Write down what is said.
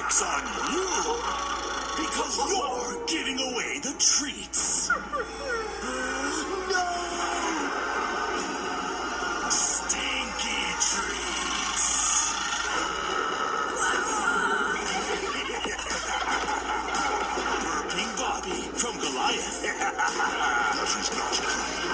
joke's on you. Because you're giving away the treats. No! Stinky treats. Burping Bobby from Goliath. That is not clean.